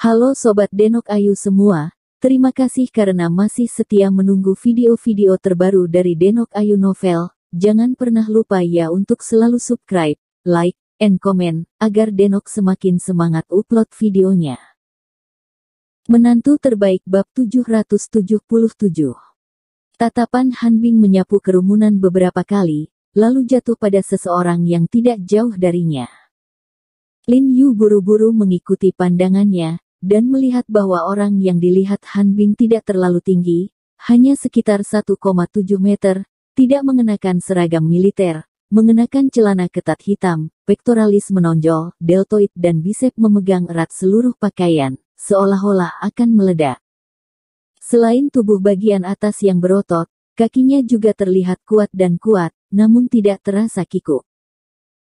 Halo Sobat Denok Ayu semua, terima kasih karena masih setia menunggu video-video terbaru dari Denok Ayu Novel. Jangan pernah lupa ya untuk selalu subscribe, like, and comment, agar Denok semakin semangat upload videonya. Menantu terbaik bab 777. Tatapan Hanbing menyapu kerumunan beberapa kali, lalu jatuh pada seseorang yang tidak jauh darinya. Lin Yu buru-buru mengikuti pandangannya, dan melihat bahwa orang yang dilihat Hanbing tidak terlalu tinggi, hanya sekitar 1,7 meter, tidak mengenakan seragam militer, mengenakan celana ketat hitam, pektoralis menonjol, deltoid dan bisep memegang erat seluruh pakaian, seolah-olah akan meledak. Selain tubuh bagian atas yang berotot, kakinya juga terlihat kuat, namun tidak terasa kikuk.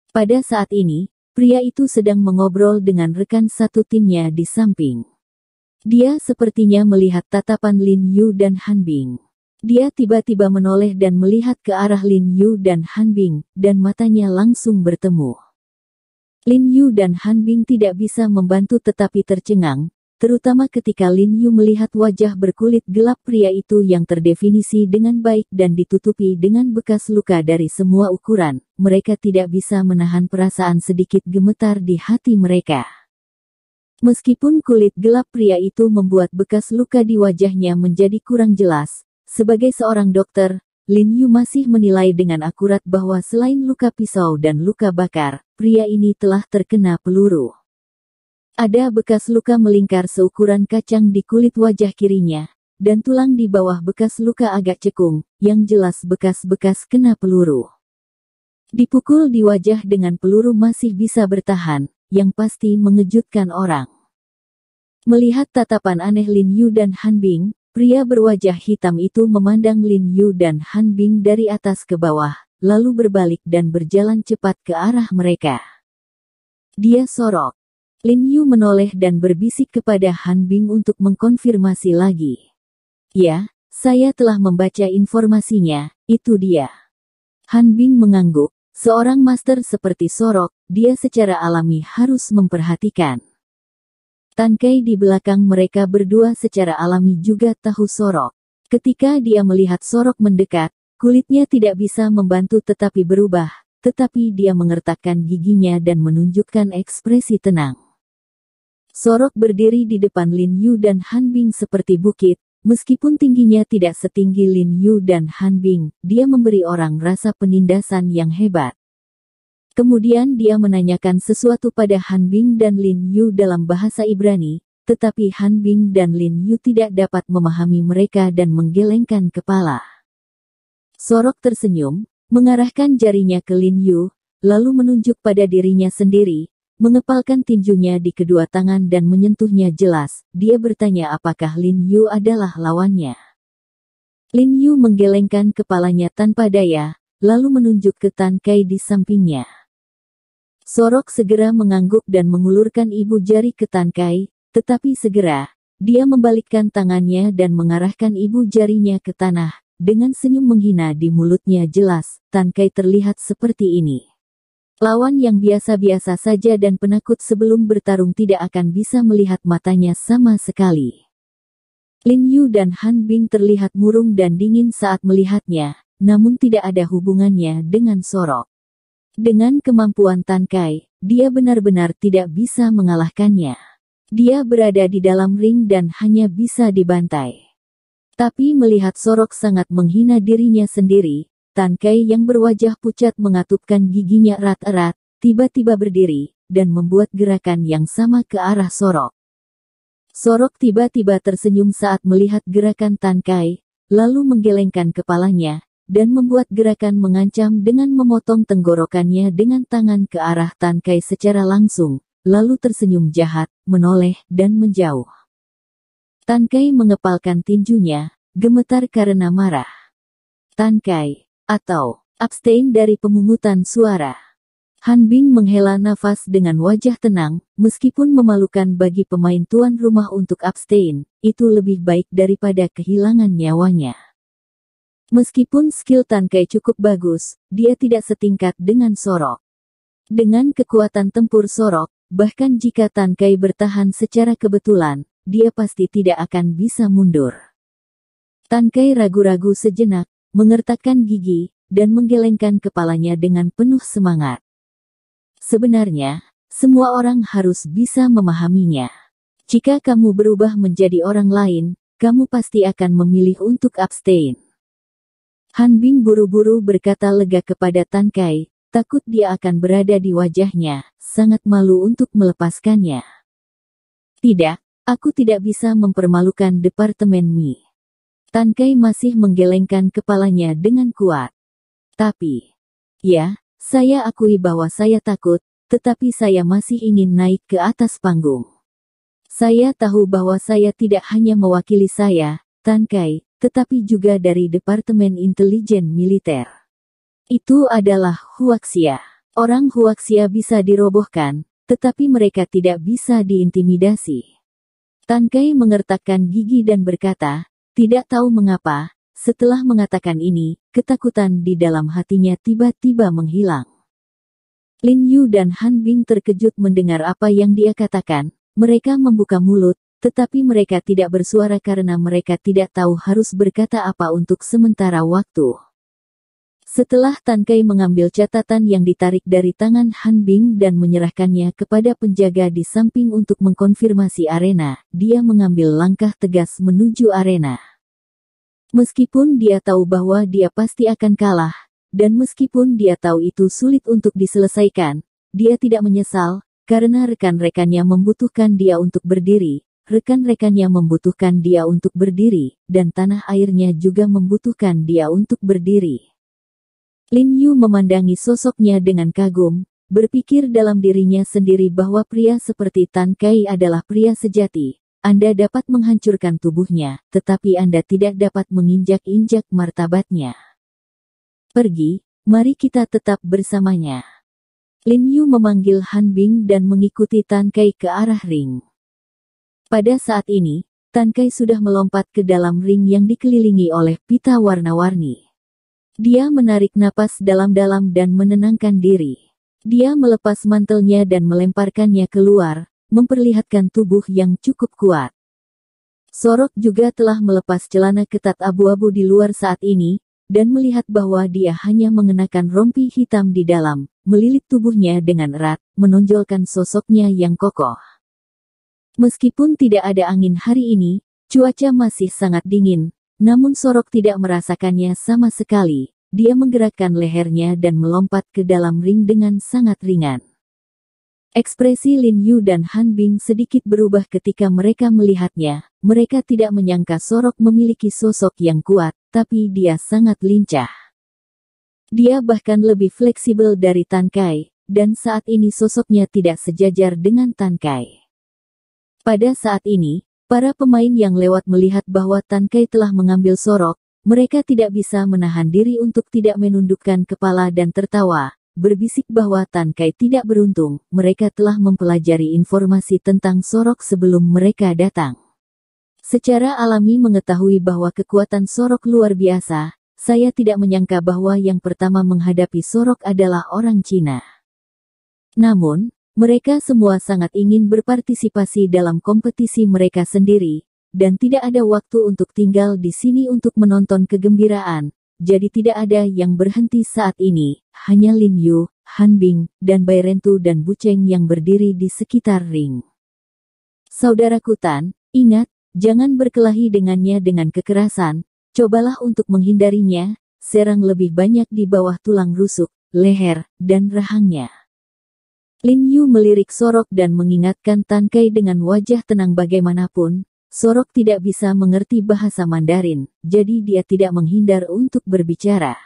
Pada saat ini, pria itu sedang mengobrol dengan rekan satu timnya di samping. Dia sepertinya melihat tatapan Lin Yu dan Hanbing. Dia tiba-tiba menoleh dan melihat ke arah Lin Yu dan Hanbing, dan matanya langsung bertemu. Lin Yu dan Hanbing tidak bisa membantu tetapi tercengang, terutama ketika Lin Yu melihat wajah berkulit gelap pria itu yang terdefinisi dengan baik dan ditutupi dengan bekas luka dari semua ukuran. Mereka tidak bisa menahan perasaan sedikit gemetar di hati mereka. Meskipun kulit gelap pria itu membuat bekas luka di wajahnya menjadi kurang jelas, sebagai seorang dokter, Lin Yu masih menilai dengan akurat bahwa selain luka pisau dan luka bakar, pria ini telah terkena peluru. Ada bekas luka melingkar seukuran kacang di kulit wajah kirinya, dan tulang di bawah bekas luka agak cekung, yang jelas bekas-bekas kena peluru. Dipukul di wajah dengan peluru masih bisa bertahan, yang pasti mengejutkan orang. Melihat tatapan aneh Lin Yu dan Hanbing, pria berwajah hitam itu memandang Lin Yu dan Hanbing dari atas ke bawah, lalu berbalik dan berjalan cepat ke arah mereka. Dia sorok. Lin Yu menoleh dan berbisik kepada Hanbing untuk mengkonfirmasi lagi. Ya, saya telah membaca informasinya, itu dia. Hanbing mengangguk, seorang master seperti Sorok, dia secara alami harus memperhatikan. Tan Kai di belakang mereka berdua secara alami juga tahu Sorok. Ketika dia melihat Sorok mendekat, kulitnya tidak bisa membantu tetapi berubah, tetapi dia mengertakkan giginya dan menunjukkan ekspresi tenang. Sorok berdiri di depan Lin Yu dan Hanbing seperti bukit, meskipun tingginya tidak setinggi Lin Yu dan Hanbing, dia memberi orang rasa penindasan yang hebat. Kemudian dia menanyakan sesuatu pada Hanbing dan Lin Yu dalam bahasa Ibrani, tetapi Hanbing dan Lin Yu tidak dapat memahami mereka dan menggelengkan kepala. Sorok tersenyum, mengarahkan jarinya ke Lin Yu, lalu menunjuk pada dirinya sendiri, mengepalkan tinjunya di kedua tangan dan menyentuhnya jelas. Dia bertanya apakah Lin Yu adalah lawannya. Lin Yu menggelengkan kepalanya tanpa daya, lalu menunjuk ke Tan Kai di sampingnya. Sorok segera mengangguk dan mengulurkan ibu jari ke Tan Kai, tetapi segera, dia membalikkan tangannya dan mengarahkan ibu jarinya ke tanah, dengan senyum menghina di mulutnya. Jelas, Tan Kai terlihat seperti ini. Lawan yang biasa-biasa saja dan penakut sebelum bertarung tidak akan bisa melihat matanya sama sekali. Lin Yu dan Hanbing terlihat murung dan dingin saat melihatnya, namun tidak ada hubungannya dengan Sorok. Dengan kemampuan Tan Kai, dia benar-benar tidak bisa mengalahkannya. Dia berada di dalam ring dan hanya bisa dibantai. Tapi melihat Sorok sangat menghina dirinya sendiri, Tan Kai yang berwajah pucat mengatupkan giginya erat-erat, tiba-tiba berdiri, dan membuat gerakan yang sama ke arah Sorok. Sorok tiba-tiba tersenyum saat melihat gerakan Tan Kai, lalu menggelengkan kepalanya, dan membuat gerakan mengancam dengan memotong tenggorokannya dengan tangan ke arah Tan Kai secara langsung, lalu tersenyum jahat, menoleh, dan menjauh. Tan Kai mengepalkan tinjunya, gemetar karena marah. Tan Kai atau abstain dari pemungutan suara. Hanbing menghela nafas dengan wajah tenang, meskipun memalukan bagi pemain tuan rumah untuk abstain, itu lebih baik daripada kehilangan nyawanya. Meskipun skill Tan Kai cukup bagus, dia tidak setingkat dengan Sorok. Dengan kekuatan tempur Sorok, bahkan jika Tan Kai bertahan secara kebetulan, dia pasti tidak akan bisa mundur. Tan Kai ragu-ragu sejenak, mengertakkan gigi, dan menggelengkan kepalanya dengan penuh semangat. Sebenarnya, semua orang harus bisa memahaminya. Jika kamu berubah menjadi orang lain, kamu pasti akan memilih untuk abstain. Han Bing buru-buru berkata lega kepada Tan Kai, takut dia akan berada di wajahnya, sangat malu untuk melepaskannya. Tidak, aku tidak bisa mempermalukan Departemen Mi. Tan Kai masih menggelengkan kepalanya dengan kuat. Tapi, ya, saya akui bahwa saya takut, tetapi saya masih ingin naik ke atas panggung. Saya tahu bahwa saya tidak hanya mewakili saya, Tan Kai, tetapi juga dari Departemen Intelijen Militer. Itu adalah Huaxia. Orang Huaxia bisa dirobohkan, tetapi mereka tidak bisa diintimidasi. Tan Kai mengertakkan gigi dan berkata, tidak tahu mengapa, setelah mengatakan ini, ketakutan di dalam hatinya tiba-tiba menghilang. Lin Yu dan Han Bing terkejut mendengar apa yang dia katakan. Mereka membuka mulut, tetapi mereka tidak bersuara karena mereka tidak tahu harus berkata apa untuk sementara waktu. Setelah Tan Kai mengambil catatan yang ditarik dari tangan Han Bing dan menyerahkannya kepada penjaga di samping untuk mengkonfirmasi arena, dia mengambil langkah tegas menuju arena. Meskipun dia tahu bahwa dia pasti akan kalah, dan meskipun dia tahu itu sulit untuk diselesaikan, dia tidak menyesal, karena rekan-rekannya membutuhkan dia untuk berdiri, rekan-rekannya membutuhkan dia untuk berdiri, dan tanah airnya juga membutuhkan dia untuk berdiri. Lin Yu memandangi sosoknya dengan kagum, berpikir dalam dirinya sendiri bahwa pria seperti Tan Kai adalah pria sejati. Anda dapat menghancurkan tubuhnya, tetapi Anda tidak dapat menginjak-injak martabatnya. Pergi, mari kita tetap bersamanya. Lin Yu memanggil Han Bing dan mengikuti Tan Kai ke arah ring. Pada saat ini, Tan Kai sudah melompat ke dalam ring yang dikelilingi oleh pita warna-warni. Dia menarik napas dalam-dalam dan menenangkan diri. Dia melepas mantelnya dan melemparkannya keluar, memperlihatkan tubuh yang cukup kuat. Sorok juga telah melepas celana ketat abu-abu di luar saat ini, dan melihat bahwa dia hanya mengenakan rompi hitam di dalam, melilit tubuhnya dengan erat, menonjolkan sosoknya yang kokoh. Meskipun tidak ada angin hari ini, cuaca masih sangat dingin, namun Sorok tidak merasakannya sama sekali. Dia menggerakkan lehernya dan melompat ke dalam ring dengan sangat ringan. Ekspresi Lin Yu dan Han Bing sedikit berubah ketika mereka melihatnya. Mereka tidak menyangka Sorok memiliki sosok yang kuat, tapi dia sangat lincah. Dia bahkan lebih fleksibel dari Tan Kai, dan saat ini sosoknya tidak sejajar dengan Tan Kai. Pada saat ini, para pemain yang lewat melihat bahwa Tan Kai telah mengambil Sorok, mereka tidak bisa menahan diri untuk tidak menundukkan kepala dan tertawa. Berbisik bahwa Tan Kai tidak beruntung, mereka telah mempelajari informasi tentang Sorok sebelum mereka datang. Secara alami mengetahui bahwa kekuatan Sorok luar biasa, saya tidak menyangka bahwa yang pertama menghadapi Sorok adalah orang Cina. Namun, mereka semua sangat ingin berpartisipasi dalam kompetisi mereka sendiri, dan tidak ada waktu untuk tinggal di sini untuk menonton kegembiraan. Jadi tidak ada yang berhenti saat ini, hanya Lin Yu, Han Bing, dan Bai Rentu dan Bu Cheng yang berdiri di sekitar ring. Saudaraku Tan, ingat, jangan berkelahi dengannya dengan kekerasan, cobalah untuk menghindarinya, serang lebih banyak di bawah tulang rusuk, leher, dan rahangnya. Lin Yu melirik Sorok dan mengingatkan Tan Kai dengan wajah tenang bagaimanapun. Sorok tidak bisa mengerti bahasa Mandarin, jadi dia tidak menghindar untuk berbicara.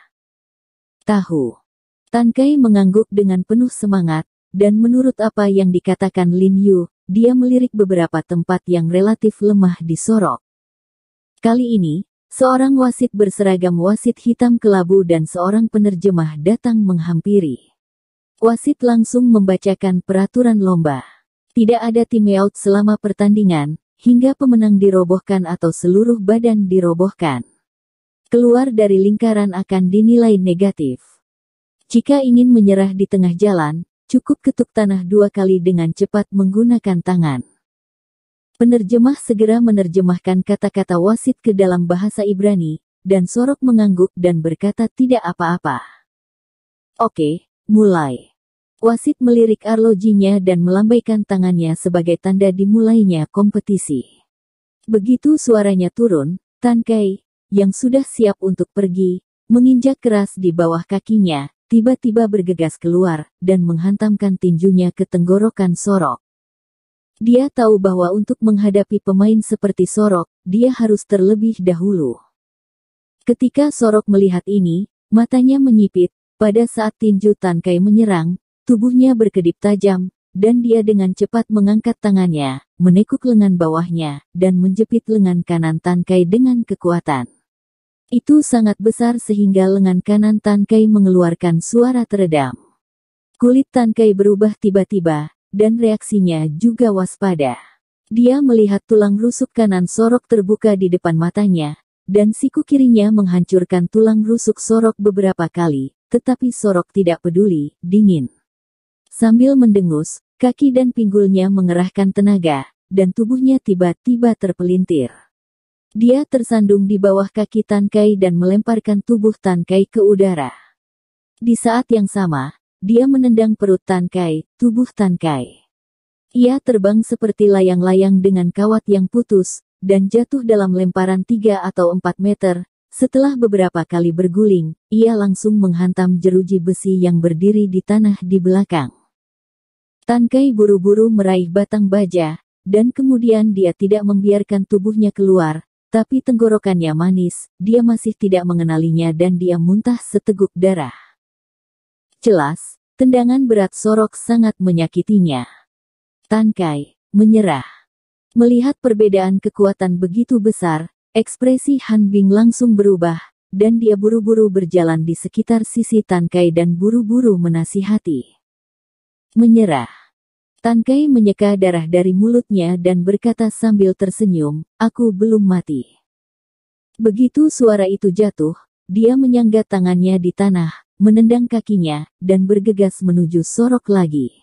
Tahu. Tan Kai mengangguk dengan penuh semangat, dan menurut apa yang dikatakan Lin Yu, dia melirik beberapa tempat yang relatif lemah di Sorok. Kali ini, seorang wasit berseragam wasit hitam kelabu dan seorang penerjemah datang menghampiri. Wasit langsung membacakan peraturan lomba. Tidak ada time out selama pertandingan, hingga pemenang dirobohkan atau seluruh badan dirobohkan. Keluar dari lingkaran akan dinilai negatif. Jika ingin menyerah di tengah jalan, Cukup ketuk tanah 2 kali dengan cepat menggunakan tangan. Penerjemah segera menerjemahkan kata-kata wasit ke dalam bahasa Ibrani, dan Sorok mengangguk dan berkata tidak apa-apa. Oke, mulai. Wasit melirik arlojinya dan melambaikan tangannya sebagai tanda dimulainya kompetisi. Begitu suaranya turun, Tan Kai, yang sudah siap untuk pergi, menginjak keras di bawah kakinya, tiba-tiba bergegas keluar, dan menghantamkan tinjunya ke tenggorokan Sorok. Dia tahu bahwa untuk menghadapi pemain seperti Sorok, dia harus terlebih dahulu. Ketika Sorok melihat ini, matanya menyipit. Pada saat tinju Tan Kai menyerang, tubuhnya berkedip tajam, dan dia dengan cepat mengangkat tangannya, menekuk lengan bawahnya, dan menjepit lengan kanan Tan Kai dengan kekuatan. Itu sangat besar sehingga lengan kanan Tan Kai mengeluarkan suara teredam. Kulit Tan Kai berubah tiba-tiba, dan reaksinya juga waspada. Dia melihat tulang rusuk kanan Sorok terbuka di depan matanya, dan siku kirinya menghancurkan tulang rusuk Sorok beberapa kali, tetapi Sorok tidak peduli, dingin. Sambil mendengus, kaki dan pinggulnya mengerahkan tenaga, dan tubuhnya tiba-tiba terpelintir. Dia tersandung di bawah kaki Tan Kai dan melemparkan tubuh Tan Kai ke udara. Di saat yang sama, dia menendang perut Tan Kai, tubuh Tan Kai. Ia terbang seperti layang-layang dengan kawat yang putus, dan jatuh dalam lemparan 3 atau 4 meter. Setelah beberapa kali berguling, ia langsung menghantam jeruji besi yang berdiri di tanah di belakang. Tan Kai buru-buru meraih batang baja, dan kemudian dia tidak membiarkan tubuhnya keluar, tapi tenggorokannya manis, dia masih tidak mengenalinya dan dia muntah seteguk darah. Jelas, tendangan berat Sorok sangat menyakitinya. Tan Kai menyerah. Melihat perbedaan kekuatan begitu besar, ekspresi Han Bing langsung berubah, dan dia buru-buru berjalan di sekitar sisi Tan Kai dan buru-buru menasihati. Menyerah. Tan Kai menyeka darah dari mulutnya dan berkata sambil tersenyum, aku belum mati. Begitu suara itu jatuh, dia menyangga tangannya di tanah, menendang kakinya, dan bergegas menuju Sorok lagi.